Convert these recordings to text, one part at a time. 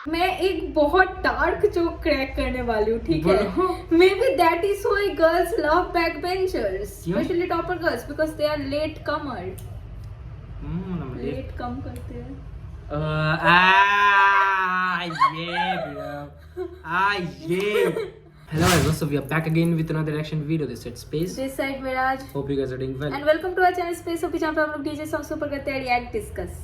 मैं एक बहुत डार्क जोक क्रैक करने वाली हूँ, ठीक है? May be that is why girls love back benchers, specially topper girls, because they are late comer. Late come करते हैं। Hello everyone, so we are back again with another reaction video. This is Space. This side Viraj. Hope you guys are doing well. And welcome to our channel Space Hopi, जहाँ पे हम लोग DJ songs ऊपर करते हैं react discuss.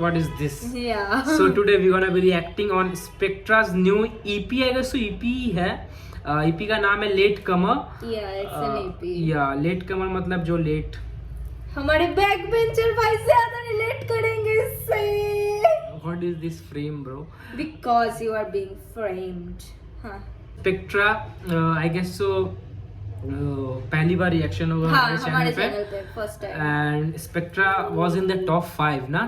What is this? Yeah. So today we're gonna be reacting on Spectra's new EP. I guess so EP है. EP का नाम है Late Comer. Yeah, it's an EP. Yeah, Late Comer मतलब जो late. हमारे back bencher भाई ज्यादा relate करेंगे इससे। What is this frame, bro? Because you are being framed. हाँ. Spectra, I guess so. पहली बार रिएक्शन होगा हमारे चैनल पे first time. And spectra was in the top 5 ना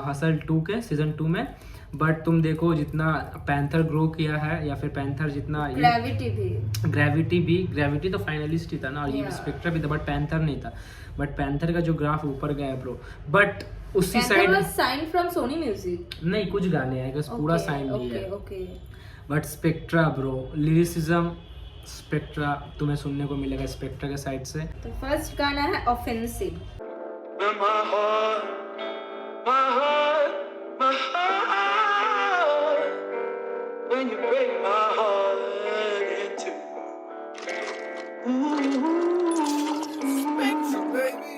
हसल 2 के सीजन 2 में। बट तुम देखो जितना पैंथर ग्रो किया है या फिर पैंथर जितना ग्रेविटी तो फाइनलिस्ट ही था ना, और ये स्पेक्ट्रा भी था बट पैंथर नहीं था। बट पैंथर का जो ग्राफ ऊपर गया है ब्रो, बट उसी side sign from Sony music नहीं, कुछ गाने हैं बस पूरा साइन नहीं है। Okay but Spectra bro lyricism, Spectra तुम्हें सुनने को मिलेगा स्पेक्ट्रा के साइड से। तो फर्स्ट गाना है offensive. When you break my heart in two. Spectra, baby.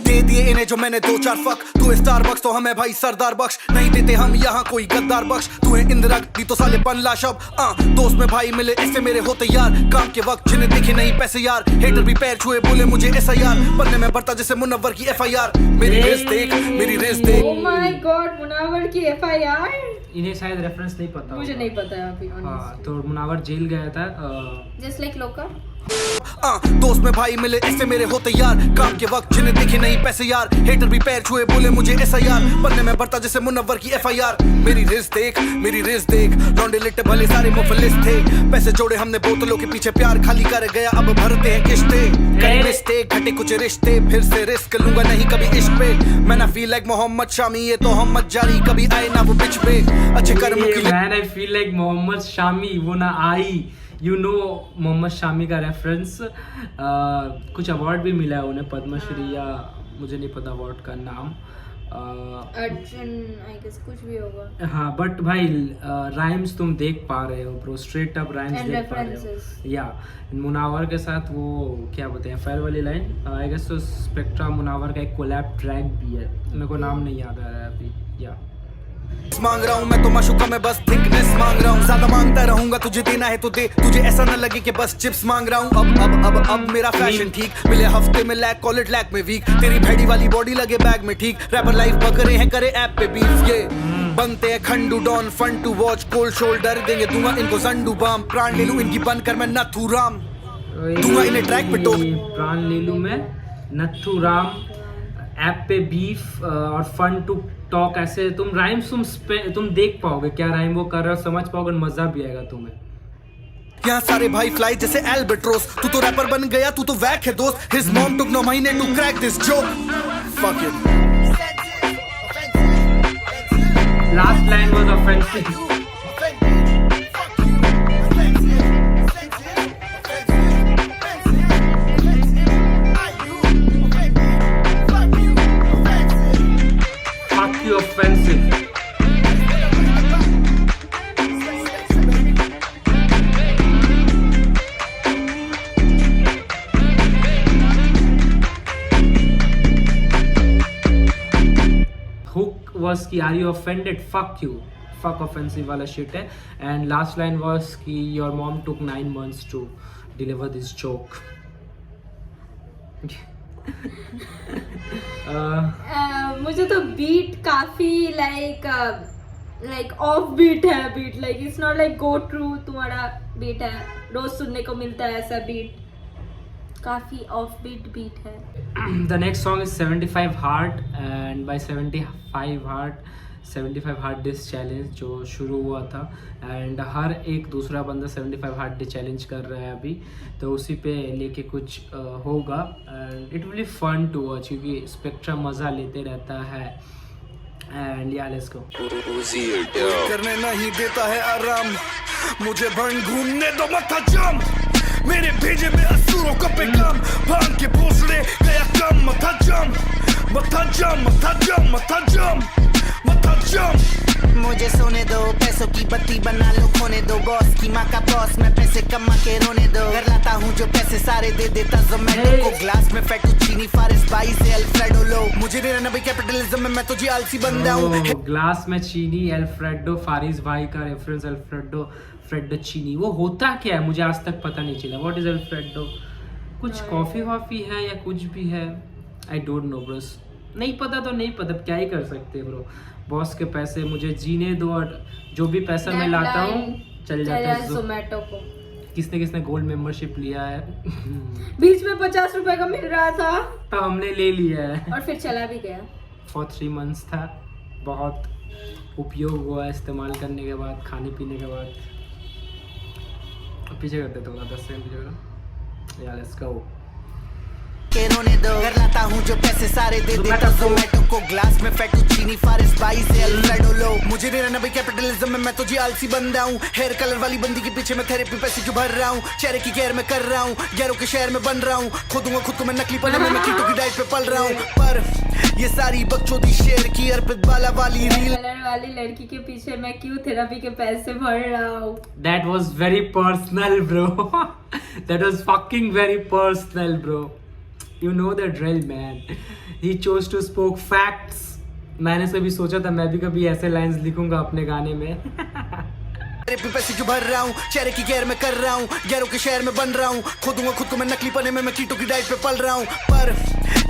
दे दिए इन्हें जो मैंने 2-4 फक, तू है स्टारबक्स तो हमें भाई सरदार बख्श, नहीं देते हम यहाँ कोई गद्दार बख्श, तू है इंदिरा दी तो साले बन लाश अब। दोस्त में भाई मिले ऐसे मेरे होते यार, काम के वक्त जिन्हें दिखे नहीं पैसे यार, हेटर भी पैर छुए बोले मुझे ऐसा यार, बनने में बढ़ता जैसे मुनव्वर की FIR, मेरी रेस देख मेरी रेस देख। ओह माय गॉड, मुनव्वर की FIR। इन्हें शायद रेफरेंस नहीं पता, मुझे नहीं पता है अभी। हाँ, तो मुनव्वर जेल गया था जस्ट लाइक लोका। दोस्त में भाई मिले ऐसे मेरे होते यार, काम के वक्त जिन्हें दिखे नहीं पैसे यार, हेटर भी पैर छुए बोले मुझे ऐसा यार, बनने में बढ़ता जैसे मुनव्वर की FIR, मेरी रेस देख लौंडे लिट्टे भले सारे मुफलिस थे, पैसे जोड़े हमने बोतलों के पीछे, प्यार खाली कर गया अब भरते हैं किस्तें, कई मिस्टेक घटे कुछ रिश्ते, फिर से रिस्क लूंगा नहीं कभी इश्क पे, मैं ना फील लाइक मोहम्मद शामी ये तो हम मत जारी, कभी आए ना वो बिच पे अच्छे कर्मों की, man I feel like Mohammed Shami वो ना आई। यू नो मोहम्मद शामी का रेफरेंस, कुछ अवार्ड भी मिला है उन्हें, पद्मश्री या मुझे नहीं पता अवार्ड का नाम, अर्जुन आई गेस कुछ भी होगा। हाँ बट भाई राइम्स तुम देख पा रहे हो ब्रो, स्ट्रेट अप राइम्स देख पा रहे हो। या मुनावर के साथ वो क्या बोलते हैं फेयर वाली लाइन, आई गेस तो स्पेक्ट्रा मुनावर का एक कोलैब ट्रैक भी है, मेरे को नाम नहीं याद आ रहा है अभी। या मांग रहा हूँ मैं तो माशूका में बस थिंकनेस मांग रहा हूँ, ज्यादा मांगता रहूंगा तुझे देना है तो दे, तुझे ऐसा ना लगे कि बस चिप्स मांग रहा हूँ। अब मेरा फैशन ठीक मिले हफ्ते में लैक कॉलेज लैक में वीक, तेरी भेड़ी वाली बॉडी लगे बैग में ठीक, रैपर लाइफ बकरे हैं करे ऐप पे बीफ, ये बनते हैं खंडू don fun to watch cold shoulder देंगे दूंगा इनको संडू बाम, प्राण ले लूं इनकी बनकर मैं नथू राम, दूंगा इन्हें ट्रैक पे टोक, प्राण ले लूं मैं नथू राम, ऐप पे बीफ और फन टू टॉक, ऐसे तुम राइम्स तुम देख पाओगे क्या राइम वो कर रहा है, समझ पाओगे, मजा भी आएगा तुम्हें। यहाँ सारे भाई फ्लाई जैसे एल्बेट्रोस, तू तो रैपर बन गया तू तो वैक है दोस्त, हिज मॉम टुक 9 महीने to crack this joke, fuck it. Last line was offensive. Offensive. Hook was कि are you offended? Fuck you. Fuck offensive वाला shit है. And last line was कि your mom took 9 months to deliver this joke. मुझे तो beat काफी like off beat है, beat like it's not like go true तुम्हारा beat है, रोज सुनने को मिलता है ऐसा बीट, काफी ऑफ बीट है। The next song is 75 Hard, and by 75 Hard 75 hard days challenge जो शुरू हुआ था, एंड हर एक दूसरा बंदा 75 हार्ड डे चैलेंज कर रहा है अभी, तो उसी पे लेके कुछ होगा, and it will be fun to watch क्योंकि स्पेक्ट्रा मज़ा लेते रहता है। एंड या लेट्स गो। करने नहीं देता है आराम, मुझे भन घूमने दो मथा जाम, मेरे भेजे में असुरों का पैगाम, भांग के भोसड़े गया काम, मथा जाम मथा जाम मथा जाम मथा जाम मथा जाम। मुझे सोने दो, पैसों की बत्ती बना लो खोने दो, बॉस की माँ का बॉस, मैं पैसे कमा के रोने दो, घर लाता हूँ जो पैसे सारे दे देता ज़ोमैटो को, ग्लास में फेटुचीनी फारिस भाई से अल्फ्रेडो लो, मुझे नहीं रहना भाई कैपिटलिज्म में, मैं तो जी आलसी बंदा हूँ। ग्लास में चीनी, अल्फ्रेडो, फारिस भाई का रेफरेंस, अल्फ्रेडो फ्रेडोचीनी, वो होता क्या है मुझे आज तक पता नहीं चला। What is alfredo? कुछ कॉफी वॉफी है या कुछ भी है, आई डोंट नो ब्रोस, नहीं पता तो नहीं पता, क्या ही कर सकते ब्रो। बॉस के पैसे मुझे जीने दो, और जो भी पैसा मैं लाता हूँ चल जाता है ज़ोमैटो को। किसने किसने गोल्ड मेंबरशिप लिया है बीच में 50 रुपए का मिल रहा था तो हमने ले लिया है, और फिर चला भी गया। फॉर 3 months था, बहुत उपयोग हुआ इस्तेमाल करने के बाद, खाने पीने के बाद। पीछे करते थोड़ा 10 सेकंड पीछे, यार लेट्स गो। के रोने दो, घर लाता हूँ जो पैसे सारे दे देता ज़ोमैटो को, ग्लास में फेटुचीनी फारिस भाई से अल्फ्रेडो लो, मुझे नहीं रहना भाई कैपिटलिज्म में, मैं तो जी आलसी बंदा हूँ। हेयर कलर वाली बंदी के पीछे मैं थेरेपी पैसे क्यों भर रहा हूँ, चेहरे की केयर में कर रहा हूँ, गैरों के शहर में बन रहा हूँ, खोदूंगा खुद को मैं नकली पन्ने में, मैं कीटों की डाइट पे पल रहा हूँ। पर ये सारी बकचोदी शेर की अर्पित बाला वाली रील, कलर वाली लड़की के पीछे मैं क्यों थेरेपी के पैसे भर रहा हूँ। That was very personal bro that was fucking very personal bro, you know the drill man, he chose to spoke facts। मैंने कभी सोचा था मैं भी कभी ऐसे लाइंस लिखूंगा अपने गाने में थेरेपी पैसे क्यों भर रहा हूँ, चेहरे की केयर में कर रहा हूँ, गैरों के शहर में बन रहा हूँ, खोदूंगा खुद को मैं नकली पने में, मैं कीटों की डाइट पे पल रहा हूँ। पर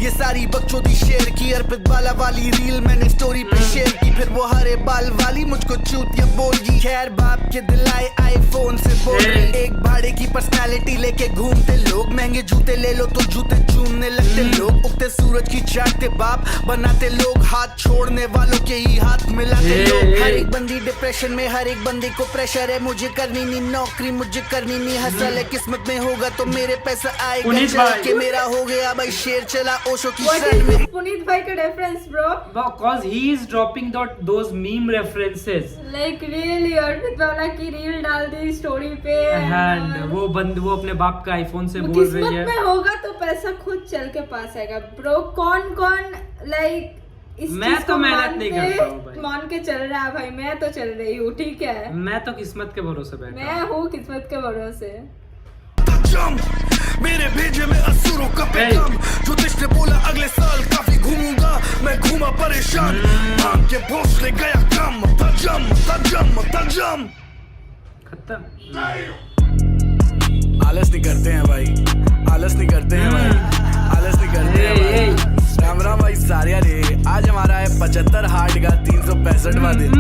ये सारी बकचोदी शेर की अर्पित बाला वाली रील मैंने स्टोरी पे शेयर की, फिर वो हरे बाल वाली मुझको चूतिया बोलगी। खैर बाप के दिलाए आईफोन से बोल रही, एक भाड़े की पर्सनालिटी लेके घूमते लोग, महंगे जूते ले लो तो जूते चूमने लगते लोग, उगते सूरज की चाटते बाप बनाते लोग, हाथ छोड़ने वालों के ही हाथ मिलाते लोग। हर एक बंदी डिप्रेशन में, हर एक बंदे को प्रेशर है, मुझे करनी नहीं नौकरी, मुझे करनी नहीं हसल है, किस्मत में होगा तो मेरे पैसा आएगा, चल के मेरा हो गया भाई शेर चला ओशो की शरण में। पुनीत भाई का reference bro, because he is dropping those meme references, like really Arpit वाला की रील डाल दी स्टोरी पे, and वो अपने बाप का आईफोन से वो बोल रही किस्मत है में होगा तो पैसा खुद चल के पास आएगा ब्रो। कौन लाइक इस मैं चीज तो को मेहनत नहीं करता हूँ भाई, मान के चल रहा है भाई, मैं तो चल रही हूँ ठीक है, मैं तो किस्मत के भरोसे बैठा मैं हूँ किस्मत के भरोसे। जाम मेरे भेजे में असुरों का पैगाम, जो ने बोला अगले साल काफी घूमूंगा, मैं घूमा परेशान, भांग के भोसले गया काम, मथा जाम मथा जाम मथा जाम। खत्म। आलस नहीं करते हैं भाई, आलस नहीं करते हैं भाई, आलस नहीं करते हैं भाई। राम राम भाई सारिया रे, आज हमारा है 75 हार्ड का 365वां दिन।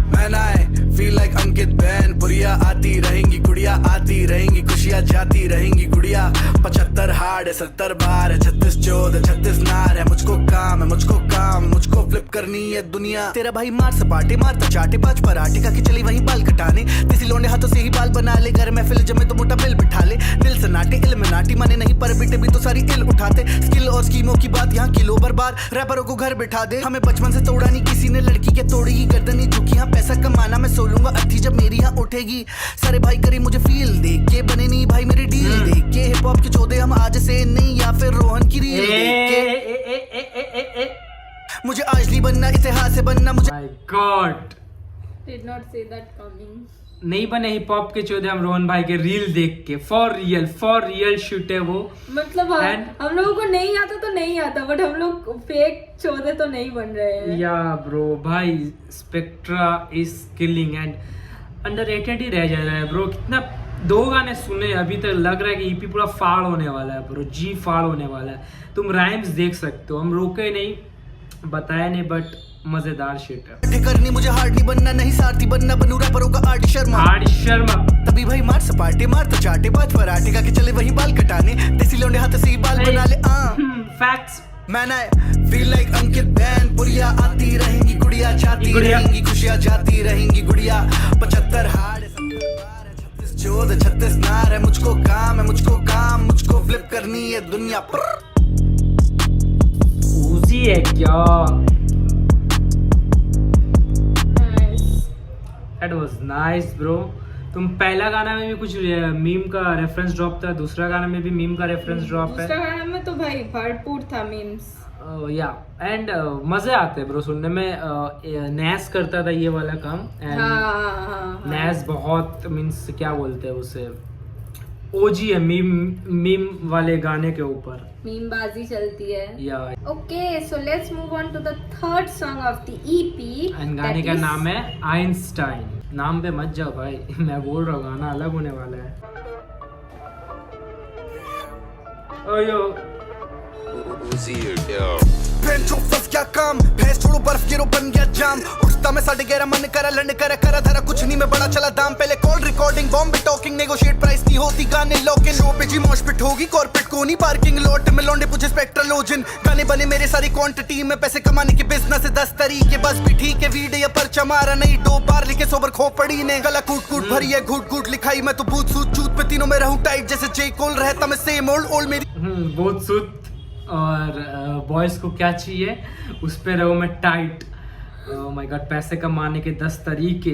Man I feel like Ankit ban, बुढ़िया आती रहेंगी गुड़िया आती रहेंगी, खुशियाँ जाती रहेंगी गुड़िया। 75 हार्ड है 70 बार है, 36 चौद है 36 नार है, मुझको काम है मुझको काम, मुझको फ्लिप करनी है दुनिया। तेरा भाई मार सपाटे मारता चाटे 5 पराठे का के चली वहीं बाल कटाने, देसी लौंडे हाथों से ही बाल बना ले, घर महफिल जमे तो मोटा बिल बिठा ले, दिल सनाटे इल्यूमिनाटी माने नहीं पर बेटे भी तो सारी इल उठाते, स्किल और स्कीमों की बात यहाँ किलो बर्बाद, रैपरों को घर बिठा दे, हमें बचपन से तोड़ा नहीं किसी ने, लड़की के तोड़ेगी गर्दनी झुकी, यहाँ पैसा कमाना मैं सोलूंगा अर्थी जब मेरी यहाँ उठेगी। सारे भाई करी मुझे फील देख के, बने नहीं भाई मेरी डील देख के, हिप हॉप के चौदे हम आज से नहीं, या फिर रोहन की रील देख के। मुझे आज नहीं बनना, इतिहास से बनना, मुझे My God, Did not see that coming। नहीं बने हिप हॉप के चौधे हम रोहन भाई के रील देख के, फॉर रियल शूट है वो। मतलब हम लोगों को नहीं आता तो नहीं आता, बट हम लोग फेक चौधे तो नहीं बन रहे हैं। या ब्रो भाई Spectra is killing and underrated ही रह जा रहा है ब्रो। कितना 2 गाने सुने अभी तक, लग रहा है कि ईपी पूरा फाड़ होने वाला है ब्रो, जी फाड़ होने वाला है। तुम राइम्स देख सकते हो, हम रोके नहीं बताया नहीं, बट मजेदार शिट है। करनी मुझे हार्ड नहीं बनना, नहीं सारथी बनना, बनू रैपरों का आर्ट शर्मा। तभी भाई मार सपाटे मारता चाटे 5 पराठे का के चले वहीं बाल कटाने, देसी लौंडे हाथ से ही बाल बना ले। फैक्ट्स मैंने फील लाइक अंकित बैन पुरिया आती रहेंगी गुड़िया जाती गुड़िया। रहेंगी खुशियाँ जाती रहेंगी गुड़िया 75 हार 36 चोद 36 नार है मुझको काम मुझको फ्लिप करनी है दुनिया पर उजी है क्या? That was nice bro. तुम पहला गाना में भी कुछ मीम का रेफरेंस ड्रॉप था, दूसरा गाना में भी मीम का रेफरेंस ड्रॉप है। दूसरा गाना में तो भाई भरपूर था मीम्स। या एंड मजे आते हैं ब्रो सुनने में। नैस करता था ये वाला काम एंड हाँ। नैस बहुत मीन्स क्या बोलते हैं उसे, ओजी है मीम वाले गाने के ऊपर, मीम बाजी चलती है। या okay so let's move on to the third song of the EP and गाने का नाम है आइंस्टाइन। नाम पे मत जाओ भाई, मैं बोल रहा हूँ गाना अलग होने वाला है। ओयो बेंचो फंस गया काम भैंस छोड़ो बर्फ गिरो बन गया जाम उठता मैं 11:30 मन करा लंड करा धरा कुछ नहीं मैं बड़ा चला दाम पहले call recording Bombay talking negotiate price नहीं होती गाने लॉक इन शो पे जी मॉश पिट होगी कॉर्पोरेट को नहीं पार्किंग लॉट में लौंडे पूछे स्पेक्ट्रलोजन गाने बने मेरे सारी क्वांटिटी में पैसे कमाने के बिजनेस है 10 तरीके बस भी ठीक है वीडियो पर चमारा नहीं 2 बार लिखे सोबर खोपड़ी ने गला कूट भरी है घूट लिखाई मैं तो बूथ सूट चूत पे तीनों में रहूं टाइट जैसे जे कोल रहता मैं सेम ओल्ड मेरी बहुत सुत और बॉयज को क्या चाहिए उस पे रहो मैं टाइट। माय गॉड पैसे कमाने के 10 तरीके,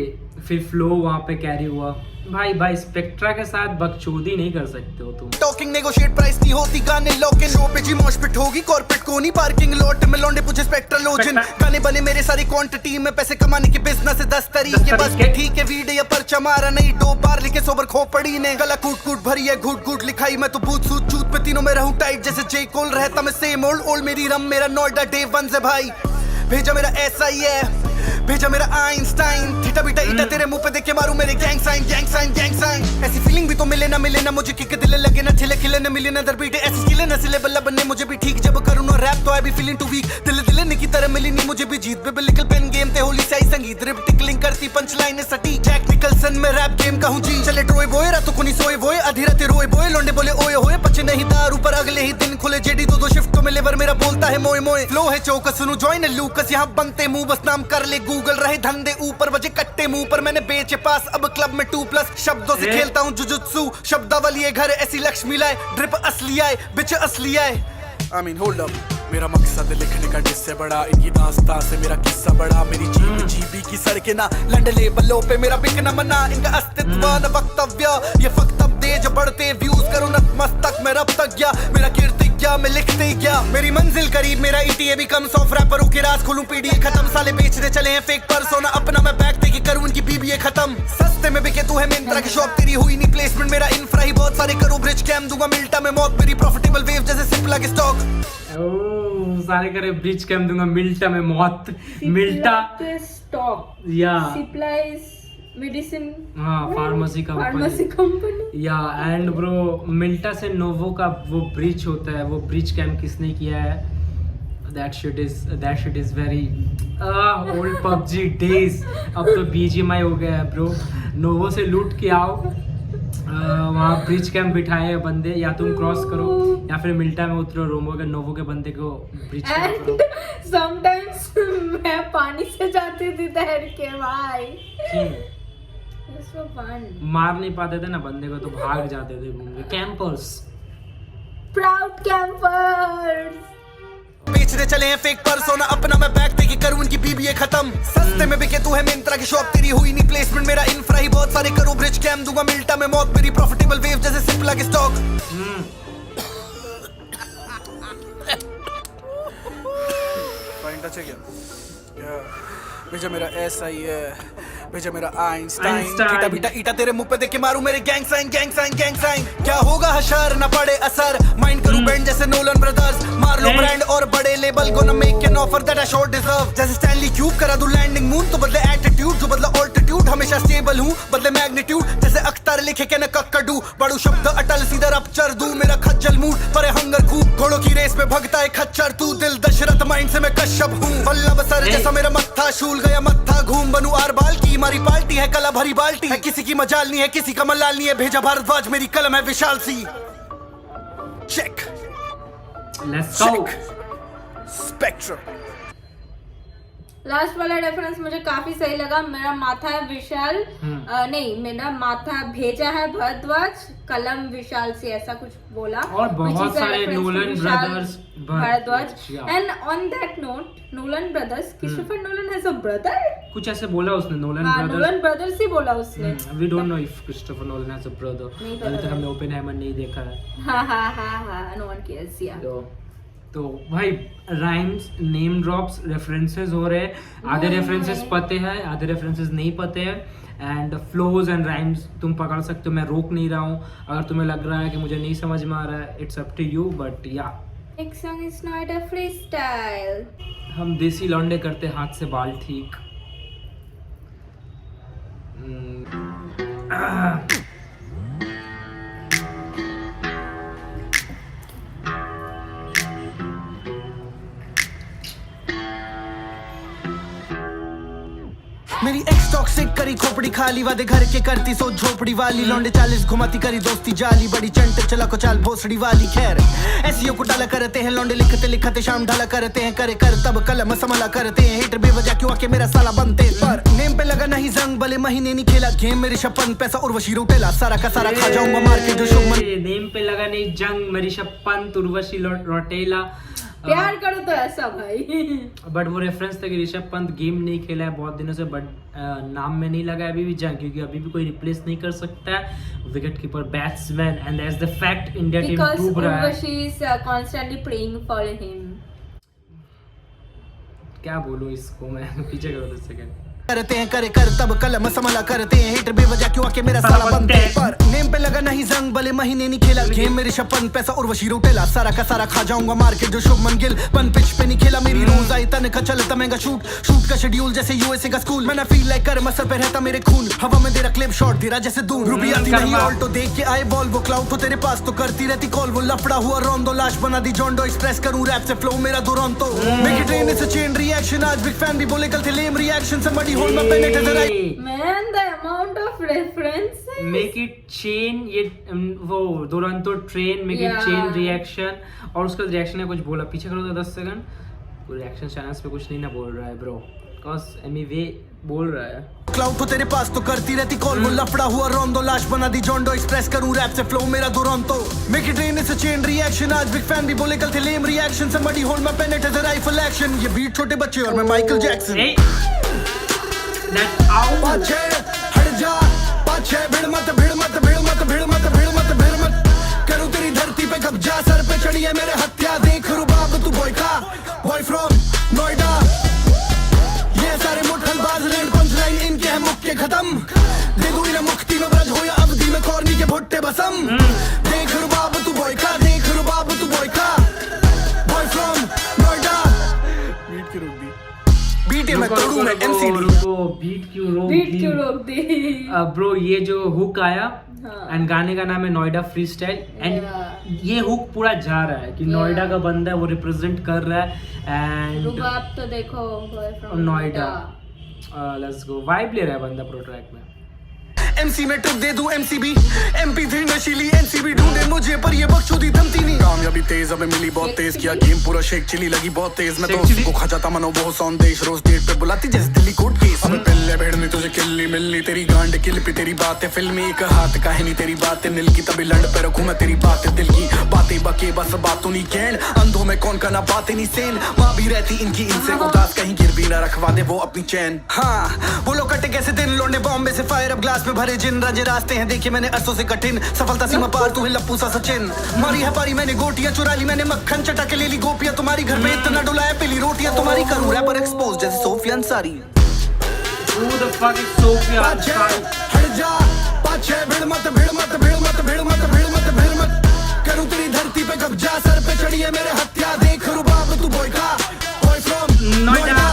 फिर फ्लो वहाँ पे कैरी हुआ। भाई स्पेक्ट्रा के साथ बकचोदी नहीं कर सकते हो तुम। टॉकिंग नेगोशिएट प्राइस नहीं होती गाने लॉक इन शो पे जी मॉश पिट होगी कॉर्पोरेट को नहीं पार्किंग लॉट में लौंडे पूछे स्पेक्ट्रलोजन गाने बने मेरे सारी क्वांटिटी में पैसे कमाने के बिजनेस है 10 तरीके बस भी ठीक है वीडियो पर चमारा नहीं 2 बार लिखे सोबर खोपड़ी ने गला कूट भरी है घूट लिखाई मैं तो बूथ सूट चूत पे तीनों में रहूं टाइट जैसे जे कोल रहता मैं सेम ओल्ड मेरी रम मेरा नोएडा डे वन से भाई भेजा मेरा ऐसा ही है भेजा मेरा आइंस्टाइन थीटा बीटा ईटा तेरे मुंह पे देख के मारूं मेरे गैंग साइन ऐसी फीलिंग भी तो मिले ना मुझे किक दिले लगे ना ठिले खिले ना मिले ना दर बीटे ऐसी स्किले ना सिले बल्ला बनने मुझे भी ठीक जब करूं ना रैप तो आई बी फीलिंग टू वीक दिले ने की तरह मिली नहीं मुझे भी जीत बिब्लिकल पेन गेम ते होली से आई संगीत रिप टिकलिंग करती पंच लाइन सटी जैक निकलसन में रैप गेम का हूं जी चले ट्रोय बॉय रातों को नहीं सोए बॉय आधी रात रोए बॉय लौंडे बोले ओए होए पचे नहीं दारू पर अगले ही दिन खुले जेडी 2 शिफ्टों में लेवर मेरा बोलता है मोए फ्लो है चौकस सुनो जॉइन लूकस यहां बनते मुंह बस नाम कर ले गूगल रहे धंधे ऊपर बजे कट्टे मुंह पर मैंने बेचे पास अब क्लब में 2+ शब्दों से खेलता हूं जुजुत्सु शब्दावली है घर ऐसी लक्ष्मी लाए ड्रिप असली आए बिच असली आए आई मीन होल्ड अप मेरा मकसद लिखने का जिससे बड़ा इनकी दास्तां से मेरा किस्सा बड़ा मेरी जीबी की सड़कें ना लंडले बल्लों पे मेरा बिकना मना इनका अस्तित्व न वक्तव्य ये फक्तब दे जो बढ़ते व्यूज करूं नतमस्तक मैं रब तक गया मेरा कीर्ति क्या मैं लिखते ही क्या मेरी मंजिल करीब मेरा ईटीए भी कम 100 रैपरों के राज खोलूं पीडीए खत्म साले बेचने चले हैं फेक परसोना अपना मैं बैग दे के करूं इनकी बीबीए खत्म सस्ते में बिके तू है मिंत्रा की शॉप तेरी हुई नहीं प्लेसमेंट मेरा इंफ्रा ही बहुत सारे करूं ब्रिज कैम दूंगा मिल्टा में मौत मेरी प्रॉफिटेबल वेव जैसे सिप्ला के स्टॉक सारे करे ब्रिज कैम दूंगा मिल्टा में मौत मिल्टा स्टॉक या सिप्ला इज मेडिसिन हाँ फार्मेसी कंपनी या एंड ब्रो मिल्टा से नोवो का वो ब्रिज होता है वो ब्रिज कैम किसने किया है that shit is very old PUBG days अब तो BGMI हो गया है ब्रो नोवो से लूट के आओ वहाँ ब्रिज कैंप बिठाए हैं बंदे या तुम क्रॉस करो या फिर मिल्टा में उतरो रोमो के नोवो के बंदे को ब्रिज कैंप करो समटाइम्स मैं पानी से जाती थी तैर के भाई मार नहीं पाते थे ना बंदे को तो भाग जाते थे घूम के कैंपर्स प्राउड कैंपर्स बेचने चले हैं फेक परसोना अपना मैं बैग दे के करूं इनकी बीबीए खत्म सस्ते में बिके तू है मिंत्रा की शॉप तेरी हुई नहीं प्लेसमेंट मेरा इंफ्रा ही बहुत सारे करूं ब्रिज कैम दूंगा मिल्टा में मौत मेरी प्रॉफिटेबल वेव जैसे सिप्ला के स्टॉक फाइन टच है क्या भेजा मेरा ऐसा ही है भेजा मेरा आइंस्टाइन ईटा बीटा ईटा तेरे मुंह पे देख के मारूं मेरे गैंग साइन क्या होगा हशर ना पड़े असर माइंड करूं बैंड जैसे नोलन ब्रदर्स मार लो ब्रांड और बड़े लेबल को ना make an offer that I शोर डिजर्व जैसे स्टैनली क्यूब करा दूं लैंडिंग मून तो बदले एटीट्यूड जो बदला ऑल्टीट्यूड हमेशा स्टेबल हूं बदले मैग्नीट्यूड जैसे अख्तर लिखे के न कक्कड़ू बड़ू शब्द अटल सीधा रप्चर दूं मेरा खज्जल मूड पर हंगर खूब घोड़ों की रेस में भगता है खच्चर तू दिल दशरथ माइंड से मैं कश्यप हूं वल्लभ सर जैसा मेरा मत्था शूल गया मत्था घूम बनू आर बाल की हमारी पार्टी है कला भरी बाल्टी है किसी की मजाल नहीं है किसी का मलाल नहीं है भेजा भारद्वाज मेरी कलम है विशाल सी check let's go Spectra. Last वाला रेफरेंस मुझे काफी सही लगा. मेरा माथा है विशाल, नहीं मेरा माथा भेजा है भरद्वाज, कलम विशाल से ऐसा कुछ बोला. और बहुत सारे Nolan brothers Bhardwaj. And on that note, Nolan brothers, Christopher Nolan has a brother. कुछ ऐसे बोला उसने, नोलन नोलन ब्रदर्स ही बोला उसने. We don't know if Christopher Nolan has a brother. अभी तक हमने ओपेनहाइमर नहीं देखा है. हाँ, नो वन केयर्स. या तो भाई राइम्स, नेम ड्रॉप्स, रेफरेंसेस हो रहे हैं. आधे रेफरेंसेस पते हैं, आधे रेफरेंसेस नहीं पते हैं. एंड फ्लोज एंड राइम्स तुम पकड़ सकते हो, मैं रोक नहीं रहा हूँ. अगर तुम्हें लग रहा है कि मुझे नहीं समझ में आ रहा है, it's up to you. But या next song is not a फ्री स्टाइल. हम देसी लौंडे करते हाथ से बाल ठीक. मेरी एक्स टॉक्सिक करी खोपड़ी खाली, वादे घर के करती सो झोपड़ी वाली. लौंडे 40 घुमाती करी दोस्ती जाली, बड़ी चंट चला को चाल भोसड़ी वाली. खैर ऐसी को डाला करते हैं लौंडे, लिखते लिखते शाम ढाला करते हैं. करे कर तब कलम संभाला करते हैं. हेटर बेवजह क्यों आके मेरा साला बनते. पर नेम पे लगा नहीं जंग, भले महीने नहीं खेला गेम. मेरी छप्पन पैसा उर्वशी रोटेला, सारा का सारा खा जाऊंगा मार के जो शुभमन. नेम पे लगा नहीं जंग, मेरी छप्पन उर्वशी रोटेला. प्यार करो तो ऐसा भाई. बट वो रेफरेंस था कि ऋषभ पंत गेम नहीं खेला है बहुत दिनों से. बट नाम में नहीं लगा अभी भी जंग, क्योंकि अभी भी कोई रिप्लेस नहीं कर सकता है wicket keeper, batsman. And that's the fact. India team डूब रहा है. Urvashi is constantly praying for him. क्या बोलूं इसको मैं. पीछे करो 10 सेकंड. करते हैं करे कर तब कलम संभाला करते हैं. हेटर बेवजह क्यों आके मेरा साला बनते. पर नेम पे लगा नहीं जंग, भले महीने नहीं खेला गेम. मेरी छप्पन पैसा उर्वशी रोटेला, सारा का सारा खा जाऊंगा मार के जो शुभमन गिल. पन पिच पे नहीं खेला मेरी रोज आई तन का चलता महंगा शूट का शेड्यूल जैसे यूएसए का स्कूल. मैंने फील लाइक कर मसर पे रहता मेरे खून. हवा में दे रहा क्लिप शॉट दे रहा जैसे दूर. रूबी आती नहीं ऑल्टो देख के आए बॉल. वो क्लाउड तो तेरे पास तो करती रहती कॉल. वो लफड़ा हुआ रोंदो, लाश बना दी जोंडो. एक्सप्रेस करूं रैप से फ्लो मेरा Duronto. Make it rain it's a chain reaction. आज बिग फैन भी बोले कल थे लेम reaction. somebody hold my pen it. Man, the amount of references. Make it chain, ये वो Duronto train, make it chain reaction. और उसका रिएक्शन है कुछ बोला. पीछे करो तो 10 सेकंड. कोई रिएक्शन चैनल्स पे कुछ नहीं ना बोल रहा है ब्रो, बिकॉज एनीवे बोल रहा है. क्लाउड तो तेरे पास तो करती रहती कॉल. वो लफड़ा हुआ रोंदो, लाश बना दी जोंडो. एक्सप्रेस करूं रैप से फ्लो मेरा Duronto. Make it rain it's a chain reaction. आज बिग फैन भी बोले कल थे लेम reaction. somebody hold my pen it as a rifle action. ये बीट छोटे बच्चे और मैं माइकल जैक्सन. पाछे हट जा, पाछे भिड़ मत भिड़ मत भिड़ मत भिड़ मत भिड़ मत भिड़ मत. करूं तेरी धरती पे कब्जा, सर पे चढ़ी है मेरे हत्या. देख रुबाब तू बॉय का, बॉय फ्रॉम नोएडा. ये सारे मुठलबाज रेड पंच लाइन इनके हैं मुक्के खत्म. दे दूं इन्हें मुक्ति में ब्रज हो या अवधि में कॉर्नी के भुट्टे बसम. देख रुबाब तू बॉय का, देख रुबाब तू बॉय का, बॉय फ्रॉम नोएडा. बीट की रोक दी. बीट में तोड़ू मैं एमसीडी. रुको, बीट क्यों रोक दी. ब्रो ये जो हुक आया एंड गाने का नाम है नोएडा फ्री स्टाइल. एंड ये हुक पूरा जा रहा है कि नोएडा का बंदा है, वो रिप्रेजेंट कर रहा है. एंड आप तो देखो नोएडा. Let's go. वाइब ले रहा है बंदा प्रो ट्रैक में. एमसी में ट्रिप दे दूं एमसीबी. MP3 नशीली एनसीबी ढूंढे मुझे पर ये बकचोदी थमती नहीं. कामयाबी तेज हमें मिली बहुत तेज. किया गेम पूरा शेक चिली लगी बहुत तेज. मैं तो उसको खा जाता मनो बहुत संदेश. रोज डेट पे बुलाती जैसे दिल्ली कोर्ट केस. हमें पहले भेड़नी तुझे किल्ली मिलनी. तेरी गांड किल पे तेरी बातें फिल्मी. एक हाथ का है नहीं तेरी बातें नील की. तभी लड़ पे रखूं मैं तेरी बातें दिल की. बातें बके बस बातों नहीं कैन. अंधों में कौन करना बातें नहीं सेन. माँ भी रहती इनकी इनसे उदास, कहीं गिर भी ना रखवा दे वो अपनी चैन. हाँ वो लोग कटे कैसे दिन. लौंडे बॉम्बे से फायर अब ग्लास में भरे जिन. राजे रास्ते हैं देखे मैंने अरसों से कठिन. सफलता सीमा पार तू है लप्पू सा सचिन. मारी है पारी मैंने गोटियां चुरा ली. मैंने मक्खन चटा के ले ली गोपियां. तुम्हारी घर में इतना डुलाया पीली रोटियां. तुम्हारी करूं रैपर एक्सपोज जैसे Sofia Ansari. Who the fuck is Sophia? हट जा, पाछे भिड़ मत भिड़ मत भिड़ मत भिड़ मत भिड़ मत भिड़ मत. करूं तेरी धरती पे कब्जा, सर पे चढ़ी है मेरे हत्या. देख रुबाब तू बॉय का, बॉय फ्रॉम नोएडा.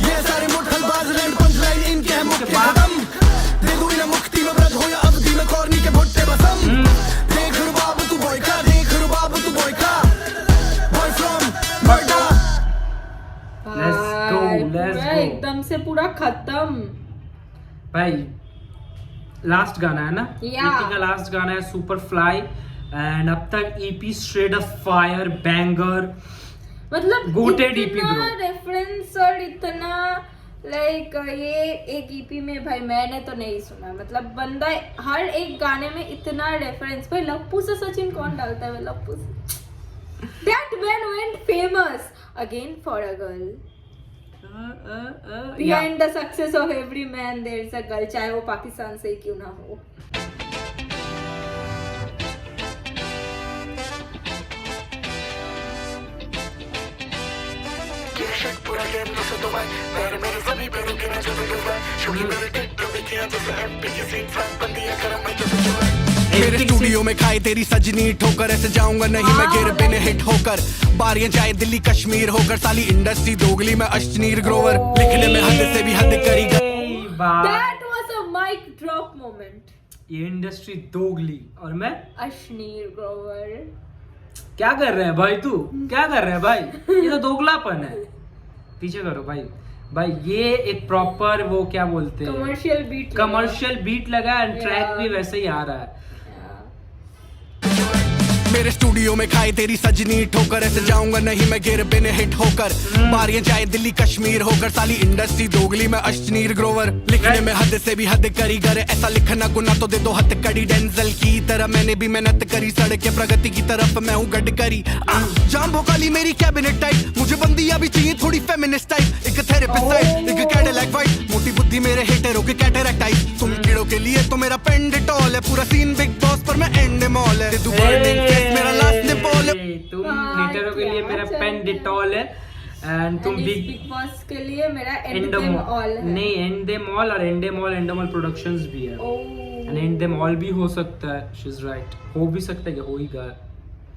ये सारे मुठलबाज रेड पंच लाइन इनके हैं मुक्के खत्म. दे दूं इन्हें मुक्ति में ब्रज हो या अवधि में कॉर्नी के भुट्टे बसम. देख रुबाब तू बॉय का, देख रुबाब तू बॉय का, boy from Noida. Let's go. एकदम से पूरा खत्म भाई. लास्ट गाना है ना, Yeah. EP का लास्ट गाना है सुपर फ्लाई. एंड अब तक EP straight up fire banger. मतलब Goated EP इतना bro. रेफरेंस और इतना लाइक ये एक ईपी में भाई मैंने तो नहीं सुना, मतलब बंदा हर एक गाने में इतना रेफरेंस। भाई लप्पू से सचिन कौन डालता है? लप्पू से that man went famous again for a girl. Behind the success of every man there is a girl, चाहे वो पाकिस्तान से ही क्यों ना हो। पूरा गेम जैसे दुबई, पैर मेरे जमीन पे रुके ना जैसे दुबई, शुक्र मेरे टिकटॉक पे किया जैसे एमपी की सीट फैन बंदियां करम मैं जैसे जुबाई। मेरे स्टूडियो में खाए तेरी सजनी ठोकर, ऐसे जाऊंगा नहीं मैं गिर बिन हिट होकर, बारियां जाए दिल्ली कश्मीर होकर, साली इंडस्ट्री दोगली में अश्नीर ग्रोवर, लिखने में हद से भी हद करी that was a mic drop moment. ये इंडस्ट्री दोगली और मैं अश्नीर ग्रोवर। क्या कर रहे हैं भाई? तू क्या कर रहे हैं भाई? ये तो दोगलापन है। पीछे करो भाई। भाई ये एक प्रॉपर वो क्या बोलते हैं, कमर्शियल बीट लगा एंड ट्रैक भी वैसे ही आ रहा है। मेरे स्टूडियो में खाए तेरी सजनी ठोकर, ऐसे जाऊंगा नहीं मैं गिर बिन हिट होकर, बारियां जाए दिल्ली कश्मीर होकर, साली इंडस्ट्री दोगली में अश्नीर ग्रोवर, लिखने में हद से भी हद करी कर, ऐसा लिखना गुना तो दे दो हद कड़ी, डेंजल की तरह मैंने भी मेहनत करी, सड़क के प्रगति की तरफ मैं हूँ गडकरी। जाम भोकाली मेरी कैबिनेट टाइप, मुझे बंदियां भी चाहिए थोड़ी फेमिनिस्ट टाइप, एक थेरेपिस्ट टाइप, एक कैडिलैक वाइट, मोटी बुद्धि मेरे हेटरों के कैटरैक्ट टाइप, तुम कीड़ों के लिए तो मेरा पेंडेटॉल है, पूरा सीन बिग बॉस पर मैं एंड मॉल है, मेरा लास्ट ने बॉल है, तुम हेटरों के लिए मेरा पेंडेटॉल है एंड तुम बिग बॉस के लिए मेरा एंडेमॉल है। नहीं एंडेमॉल और एंडेमॉल प्रोडक्शंस भी है एंड एंडेमॉल भी हो सकता है। शी इज राइट, हो भी सकता है कि हो ही गया।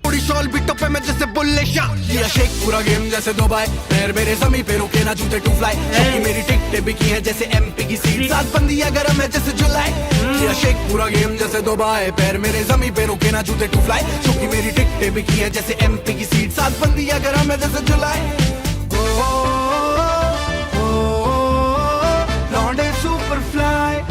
थोड़ी शॉल भी टोपे में जैसे बुल्ले शाह, ये शेक पूरा गेम जैसे दुबई, पैर मेरे जमी पे रुके ना जूते टू फ्लाई, क्योंकि मेरी टिकटें बिकी हैं जैसे एमपी की सीट, सात बंदियां गरम है जैसे जुलाई, ये शेक पूरा गेम जैसे दुबई, पैर मेरे जमी पे रुके ना जूते टू फ्लाई, क्योंकि मेरी टिकटें बिकी हैं जैसे एमपी की सीट, सात बंदियां गरम है जैसे जुलाई। लौंडे सुपर फ्लाई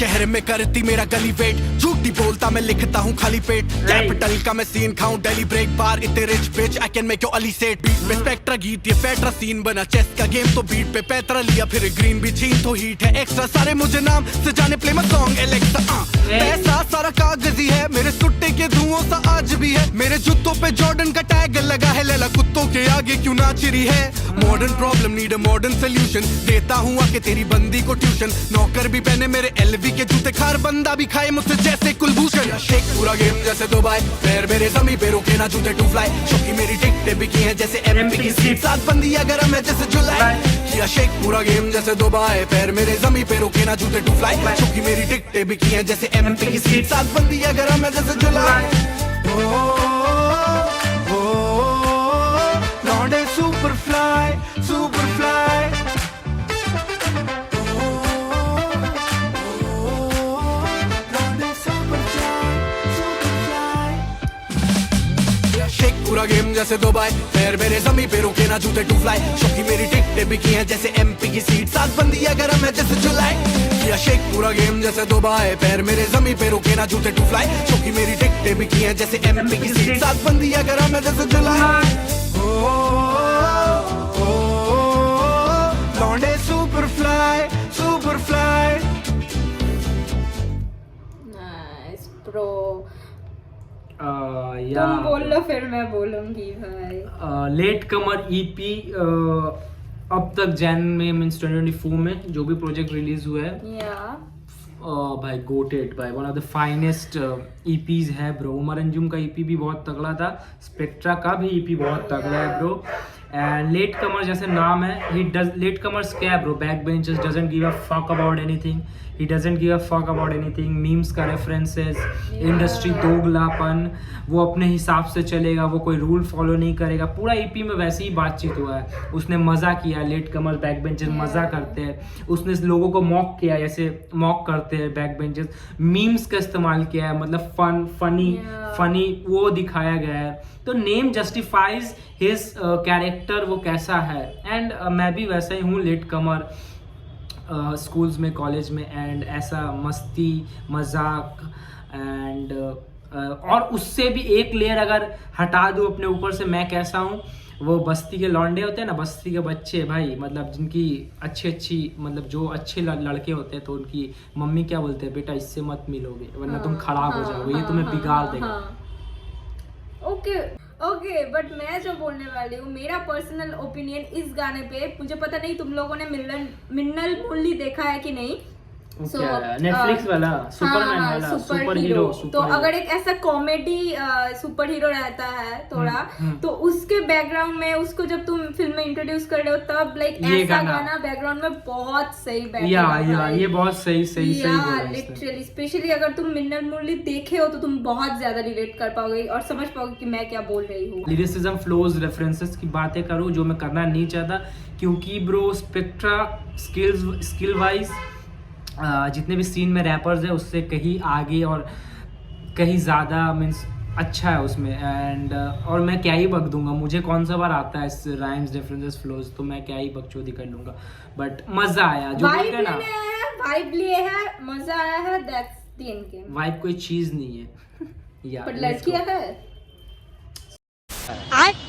शहर में करती मेरा गली वेट, झूठी बोलता मैं लिखता हूँ खाली पेट, कैपिटल का मैं सीन खाऊं डेली ब्रेक बार, इतने rich bitch I can make you अली सेट, बीट पे स्पेक्ट्रा गीत ये पेट्रा सीन बना, चेस का गेम तो बीट पे पैतरा लिया, फिर ग्रीन भी छीन तो हीट है एक्स्ट्रा, सारे मुझे नाम से जाने प्ले माय सॉन्ग एलेक्सा, पैसा सारा कागजी है, मेरे सुट्टे के धुओं सा आज भी है, मेरे जूतों पे जॉर्डन का टैग लगा है, लैला कुत्तों के आगे क्यों नाच रही है, modern problem need a modern solution, देता हूँ आके तेरी बंदी को ट्यूशन, नौकर भी पहने मेरे एलवी के जूते, खार बंदा भी खाए मुझसे जैसे कुलभूषण, शेक पूरा गेम जैसे दुबई, पैर मेरे जमी पे रुके ना जूते टू फ्लाई, क्योंकि मेरी टिकटें बिकी हैं जैसे एमपी की सीट, सात बंदियां गरम है जैसे जुलाई, किया शेक पूरा गेम जैसे दुबई, पैर मेरे जमी पे रुके ना जूते टू फ्लाई, क्योंकि मेरी टिकटें बिकी हैं जैसे एमपी की सीट, सात बंदियां गरम है जैसे जुलाई। लौंडे सुपर फ्लाई पूरा गेम जैसे दुबई, पैर मेरे जमी पे रुके ना जूते टू फ्लाई, क्योंकि मेरी टिकटें बिकी हैं जैसे एमपी की सीट, सात बंदियां गरम है जैसे जुलाई, किया शेक पूरा गेम जैसे दुबई, पैर मेरे जमी पे रुके ना जूते टू फ्लाई, क्योंकि मेरी टिकटें बिकी हैं जैसे एमपी की सीट, सात बंदियां गरम है जैसे जुलाई। लौंडे सुपर फ्लाई नाइस ब्रो। या तुम बोल लो फिर मैं बोलूंगी भाई। लेट कमर ईपी अब तक जैन में मींस 2024 में जो भी प्रोजेक्ट रिलीज हुआ है, या भाई गोटेड भाई, one of the finest EPs है ब्रो। उमर अंजुम का ईपी भी बहुत तगड़ा था, स्पेक्ट्रा का भी ईपी बहुत तगड़ा है ब्रो, एंड लेट कमर जैसे नाम है, ही डज लेट कमर्स क्या है bro, back benchers doesn't give a fuck about anything, he doesn't give a fuck about anything, memes का रेफरेंसेस, इंडस्ट्री दोगलापन, वो अपने हिसाब से चलेगा, वो कोई रूल फॉलो नहीं करेगा, पूरा ईपी में वैसे ही बातचीत हुआ है, उसने मज़ा किया, लेट कमर बैक बेंचर्स मज़ा करते हैं, उसने लोगों को मॉक किया जैसे मॉक करते हैं बैक बेंचर्स, मीम्स का इस्तेमाल किया है, मतलब फनी वो दिखाया गया है, तो नेम जस्टिफाइज हिज कैरेक्टर वो कैसा है, एंड मैं भी वैसा ही हूँ, लेट कमर स्कूल्स में, कॉलेज में, एंड ऐसा मस्ती मजाक एंड और उससे भी एक लेयर अगर हटा दूँ अपने ऊपर से, मैं कैसा हूँ, वो बस्ती के लौंडे होते हैं ना, बस्ती के बच्चे भाई, मतलब जिनकी अच्छी मतलब जो अच्छे लड़के होते हैं तो उनकी मम्मी क्या बोलते हैं, बेटा इससे मत मिलोगे वरना तुम खराब हो जाओगे, ये तुम्हें बिगाड़ देगा। ओके बट मैं जो बोलने वाली हूँ, मेरा पर्सनल ओपिनियन इस गाने पे, मुझे पता नहीं तुम लोगों ने मिन्नल मुरली देखा है कि नहीं। नेटफ्लिक्स वाला सुपरमैन वाला सुपर हीरो। तो अगर एक ऐसा कॉमेडी सुपर हीरो रहता है थोड़ा, तो उसके बैकग्राउंड में उसको जब तुम फिल्म में इंट्रोड्यूस कर रहे हो तब लाइक ऐसा गाना बैकग्राउंड में बहुत सही बैठेगा। ये बहुत सही बोला लिटरली, स्पेशली अगर तुम मिन्नल मुरली देखे हो तो तुम बहुत ज्यादा रिलेट कर पाओगे और समझ पाओगे कि मैं क्या बोल रही हूँ। लिरिसिज्म, फ्लोज, रेफरेंसेस की बातें करूँ जो मैं करना नहीं चाहता, क्योंकि ब्रो स्पेक्ट्रा स्किल वाइज जितने भी सीन में रैपर्स है उससे कहीं आगे और कहीं ज़्यादा मीन्स अच्छा है उसमें, एंड और मैं क्या ही बक दूंगा, मुझे कौन सा बार आता है इस राइम्स, रेफरेंसेस, फ्लोज, तो मैं क्या ही बकचोदी कर लूंगा, बट मजा आया। जो बोलते हैं ना, वाइब लिए है, मजा आया है, that's the end game. Vibe कोई चीज नहीं है यार, पर लड़कियां है।